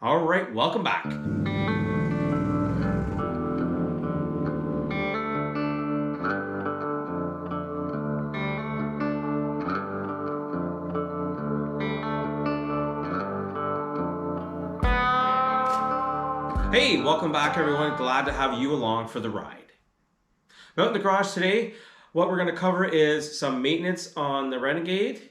All right, welcome back. Hey, welcome back everyone. Glad to have you along for the ride. Out in the garage today, what we're going to cover is some maintenance on the Renegade.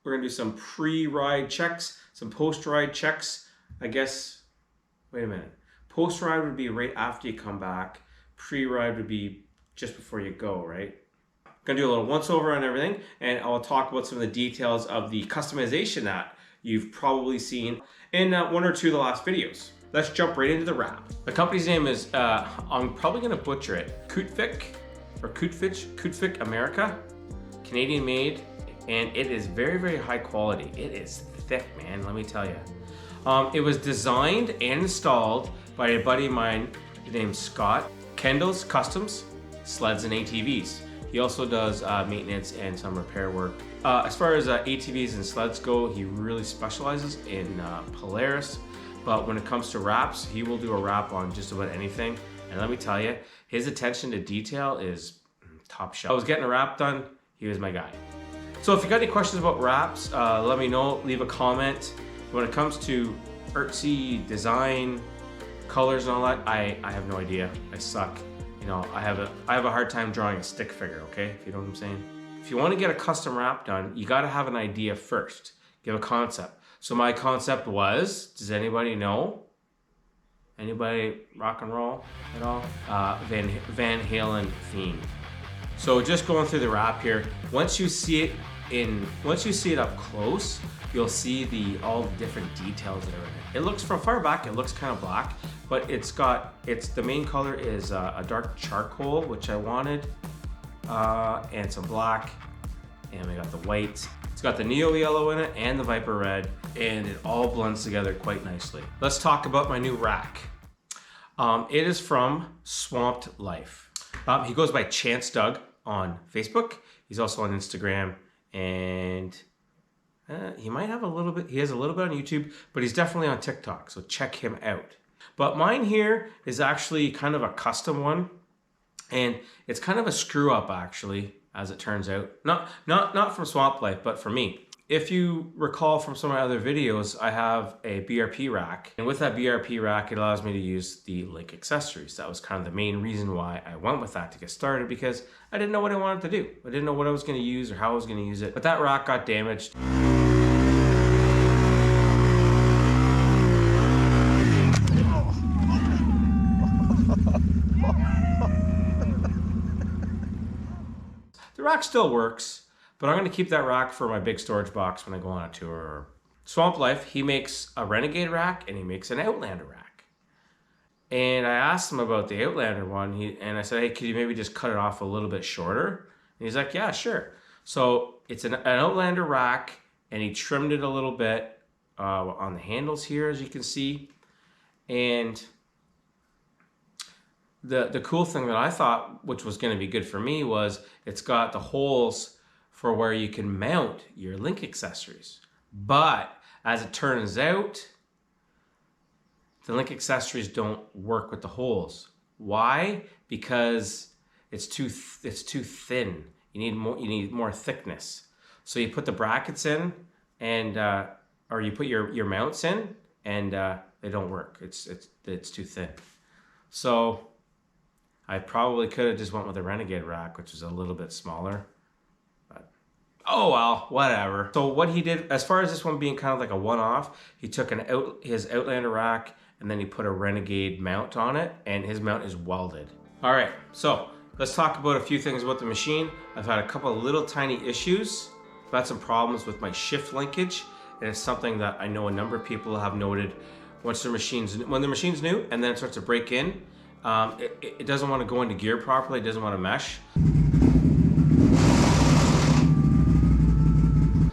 We're going to do some pre-ride checks, some post-ride checks. I guess, wait a minute. Post-ride would be right after you come back. Pre-ride would be just before you go, right? Gonna do a little once-over on everything, and I'll talk about some of the details of the customization that you've probably seen in one or two of the last videos. Let's jump right into the wrap. The company's name is, I'm probably gonna butcher it, Kutvek Amerika, Canadian made, and it is very, very high quality. It is thick, man, let me tell you. It was designed and installed by a buddy of mine named Scott. Kendall's Customs, Sleds and ATVs. He also does maintenance and some repair work. As far as ATVs and sleds go, he really specializes in Polaris. But when it comes to wraps, he will do a wrap on just about anything. And let me tell you, his attention to detail is top shelf. I was getting a wrap done, he was my guy. So if you got any questions about wraps, let me know, leave a comment. When it comes to artsy design, colors and all that, I have no idea. I suck. You know, I have a hard time drawing a stick figure, okay? If you know what I'm saying. If you want to get a custom wrap done, you got to have an idea first. Give a concept. So my concept was, does anybody know? Anybody rock and roll at all? Van Halen theme. So just going through the wrap here, once you see it up close, you'll see all the different details that are in it. It looks, from far back, it looks kind of black, but the main color is a dark charcoal, which I wanted, and some black, and we got the white. It's got the Neo yellow in it and the Viper red, and it all blends together quite nicely. Let's talk about my new rack. It is from Swamped Life. He goes by Chance Doug on Facebook. He's also on Instagram, and he has a little bit on YouTube, but he's definitely on TikTok, so check him out. But mine here is actually kind of a custom one, and it's kind of a screw up actually, as it turns out. Not from Swamp Life, but for me. If you recall from some of my other videos, I have a BRP rack, and with that BRP rack, it allows me to use the Link accessories. That was kind of the main reason why I went with that to get started, because I didn't know what I wanted to do. I didn't know what I was going to use or how I was going to use it. But that rack got damaged. The rack still works, but I'm going to keep that rack for my big storage box when I go on a tour. Swamp Life, he makes a Renegade rack and he makes an Outlander rack. And I asked him about the Outlander one, and I said, hey, could you maybe just cut it off a little bit shorter? And he's like, yeah, sure. So it's an Outlander rack, and he trimmed it a little bit on the handles here, as you can see. And the cool thing that I thought, which was going to be good for me, was it's got the holes for where you can mount your Link accessories. But as it turns out, the Link accessories don't work with the holes. Why? Because it's too thin. You need more thickness. So you put the brackets in, and or you put your mounts in, and they don't work. It's too thin. So I probably could have just went with a Renegade rack, which is a little bit smaller, but oh well, whatever. So what he did, as far as this one being kind of like a one-off, he took his Outlander rack, and then he put a Renegade mount on it, and his mount is welded. All right, so let's talk about a few things about the machine. I've had a couple of little tiny issues. I've had some problems with my shift linkage, and it's something that I know a number of people have noted. When the machine's new and then it starts to break in, it doesn't want to go into gear properly, it doesn't want to mesh.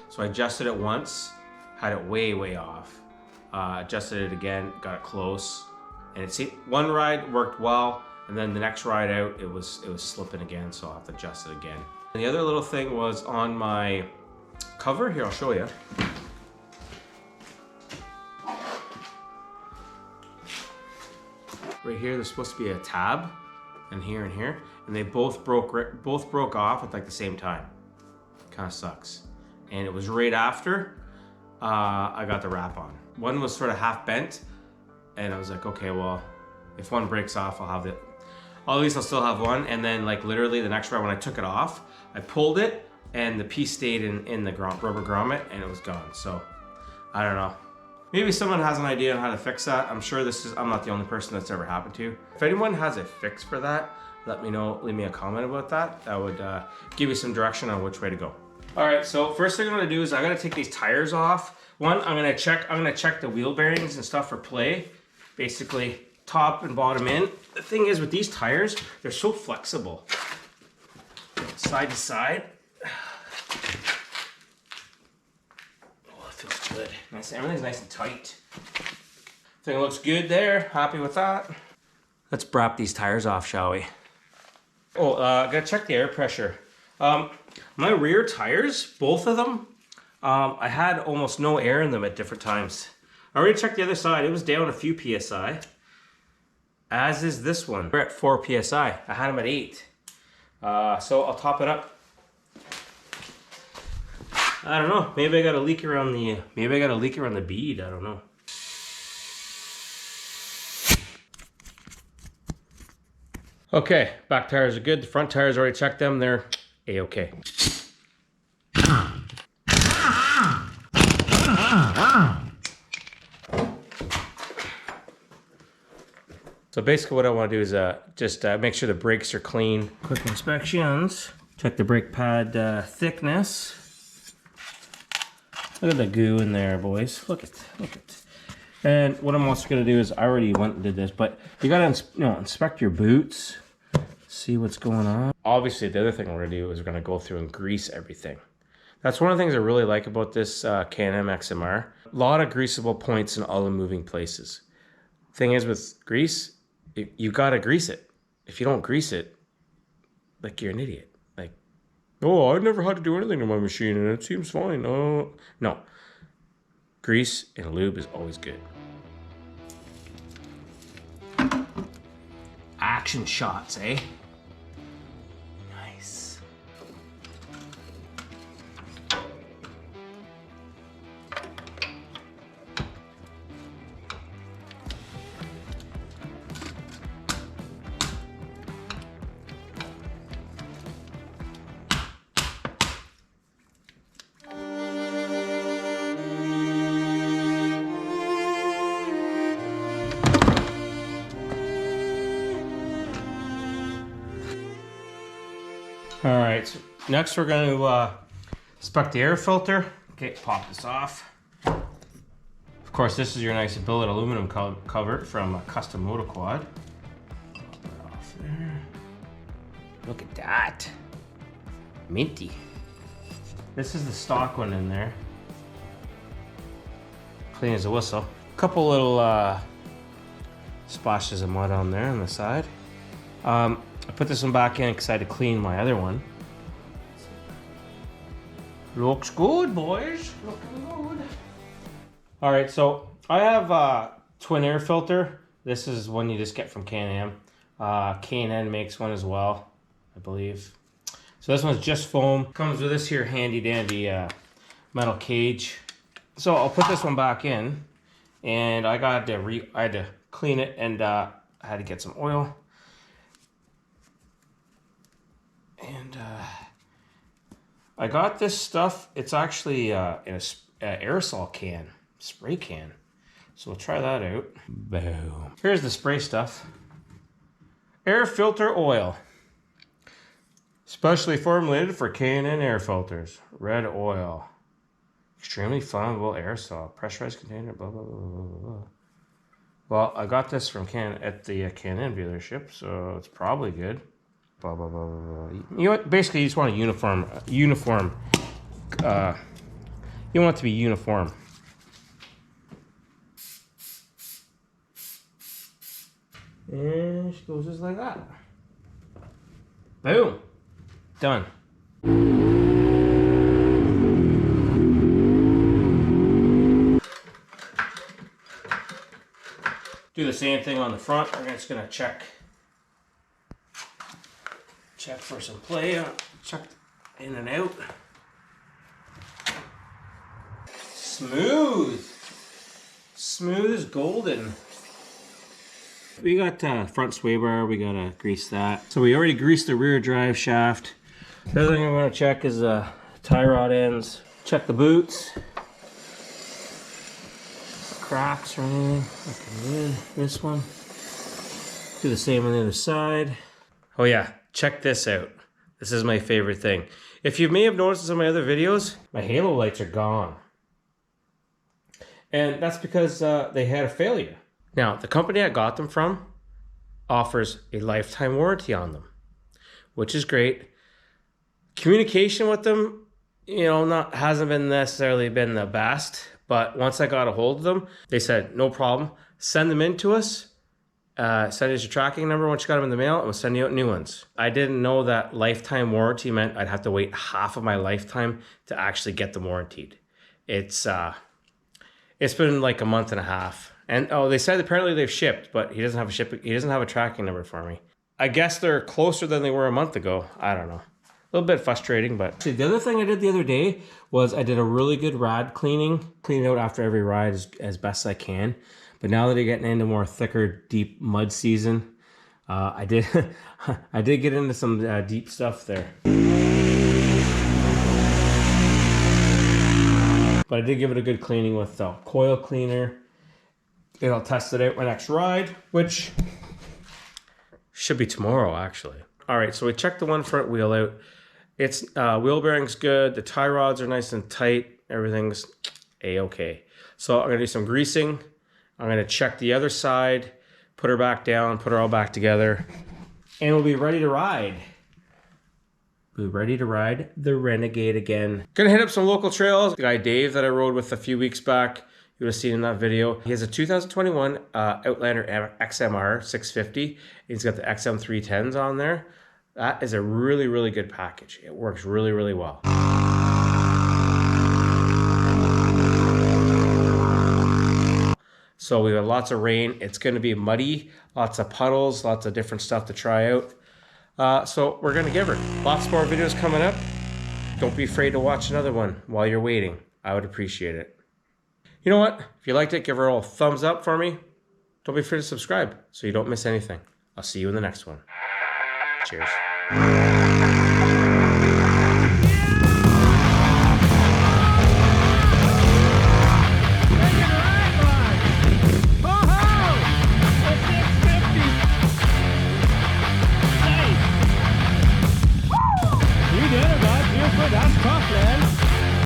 So I adjusted it once, had it way off. Adjusted it again, got it close. And one ride worked well, and then the next ride out, it was slipping again, so I'll have to adjust it again. And the other little thing was on my cover, here I'll show you. Right here, there's supposed to be a tab, and here, and they both broke off at like the same time. Kind of sucks. And it was right after I got the wrap on. One was sort of half bent, and I was like, okay, well, if one breaks off, at least I'll still have one. And then like literally the next ride when I took it off, I pulled it, and the piece stayed in the rubber grommet, and it was gone. So I don't know. Maybe someone has an idea on how to fix that. I'm sure I'm not the only person that's ever happened to. If anyone has a fix for that, let me know, leave me a comment about that. That would give you some direction on which way to go. All right, so first thing I'm gonna do is I gotta take these tires off. One, I'm gonna check the wheel bearings and stuff for play. Basically, top and bottom in. The thing is with these tires, they're so flexible. Side to side. Feels good. Nice. Everything's nice and tight. Thing looks good there. Happy with that. Let's brap these tires off, shall we? Oh, gotta check the air pressure. My rear tires, both of them, I had almost no air in them at different times. I already checked the other side. It was down a few PSI. As is this one. We're at 4 PSI. I had them at 8. So I'll top it up. I don't know. Maybe I got a leak around the bead. I don't know. Okay, back tires are good. The front tires already checked them. They're a-okay. So basically what I want to do is just make sure the brakes are clean. Quick inspections. Check the brake pad thickness. Look at the goo in there, boys. Look at. And what I'm also gonna do is, I already went and did this, but you gotta inspect your boots, see what's going on. Obviously, the other thing we're gonna do is we're gonna go through and grease everything. That's one of the things I really like about this Can Am XMR. A lot of greasable points in all the moving places. Thing is with grease, you gotta grease it. If you don't grease it, like you're an idiot. Oh, I've never had to do anything to my machine and it seems fine. Oh, no. Grease and lube is always good. Action shots, eh? Nice. All right, so next we're going to inspect the air filter. Okay, pop this off. Of course, this is your nice billet aluminum cover from Custom Moto Quad. Pop that off there. Look at that. Minty. This is the stock one in there. Clean as a whistle. Couple little splashes of mud on there on the side. I put this one back in because I had to clean my other one. Looks good, boys. Looking good. All right, so I have a twin air filter. This is one you just get from Can Am. K&N makes one as well, I believe. So this one's just foam. Comes with this here handy dandy metal cage. So I'll put this one back in, and I had to clean it, and I had to get some oil. And I got this stuff. It's actually in a aerosol can, spray can. So we'll try that out. Boom. Here's the spray stuff. Air filter oil. Specially formulated for K&N air filters. Red oil. Extremely flammable aerosol. Pressurized container, blah, blah, blah, blah, blah, blah. Well, I got this from at the Can-Am dealership, so it's probably good. Blah, blah, blah, blah, blah. You know what? Basically, you just want a uniform. You want it to be uniform. And it goes just like that. Boom. Done. Do the same thing on the front. We're just gonna check for some play. Check in and out. Smooth. Smooth as golden. We got front sway bar, we gotta grease that. So we already greased the rear drive shaft. The other thing I'm gonna check is tie rod ends. Check the boots. Cracks or anything. This one. Do the same on the other side. Oh yeah, check this out. This is my favorite thing. If you may have noticed in some of my other videos, my halo lights are gone. And that's because they had a failure. Now, the company I got them from offers a lifetime warranty on them, which is great. Communication with them, you know, hasn't been necessarily been the best, but once I got a hold of them, they said, no problem, send them in to us, send us your tracking number once you got them in the mail, and we'll send you out new ones. I didn't know that lifetime warranty meant I'd have to wait half of my lifetime to actually get them warranted. It's been like a month and a half. And oh, they said apparently they've shipped, but he doesn't have a tracking number for me. I guess they're closer than they were a month ago. I don't know. A little bit frustrating, but see, the other thing I did the other day was I did a really good rod cleaning. Clean it out after every ride as best I can. But now that you're getting into more thicker, deep mud season, I did get into some deep stuff there. But I did give it a good cleaning with the coil cleaner. And I'll test it out my next ride, which should be tomorrow, actually. All right, so we checked the one front wheel out. Its wheel bearing's good. The tie rods are nice and tight. Everything's A-okay. So I'm gonna do some greasing. I'm gonna check the other side, put her back down, put her all back together, and we'll be ready to ride. We're ready to ride the Renegade again. Gonna hit up some local trails. The guy Dave that I rode with a few weeks back, you would have seen in that video. He has a 2021 Outlander XMR 650. He's got the XM310s on there. That is a really, really good package. It works really, really well. So we have lots of rain. It's gonna be muddy, lots of puddles, lots of different stuff to try out. So we're gonna give her. Lots more videos coming up. Don't be afraid to watch another one while you're waiting. I would appreciate it. You know what? If you liked it, give her a little thumbs up for me. Don't be afraid to subscribe so you don't miss anything. I'll see you in the next one. Cheers. That's tough, man.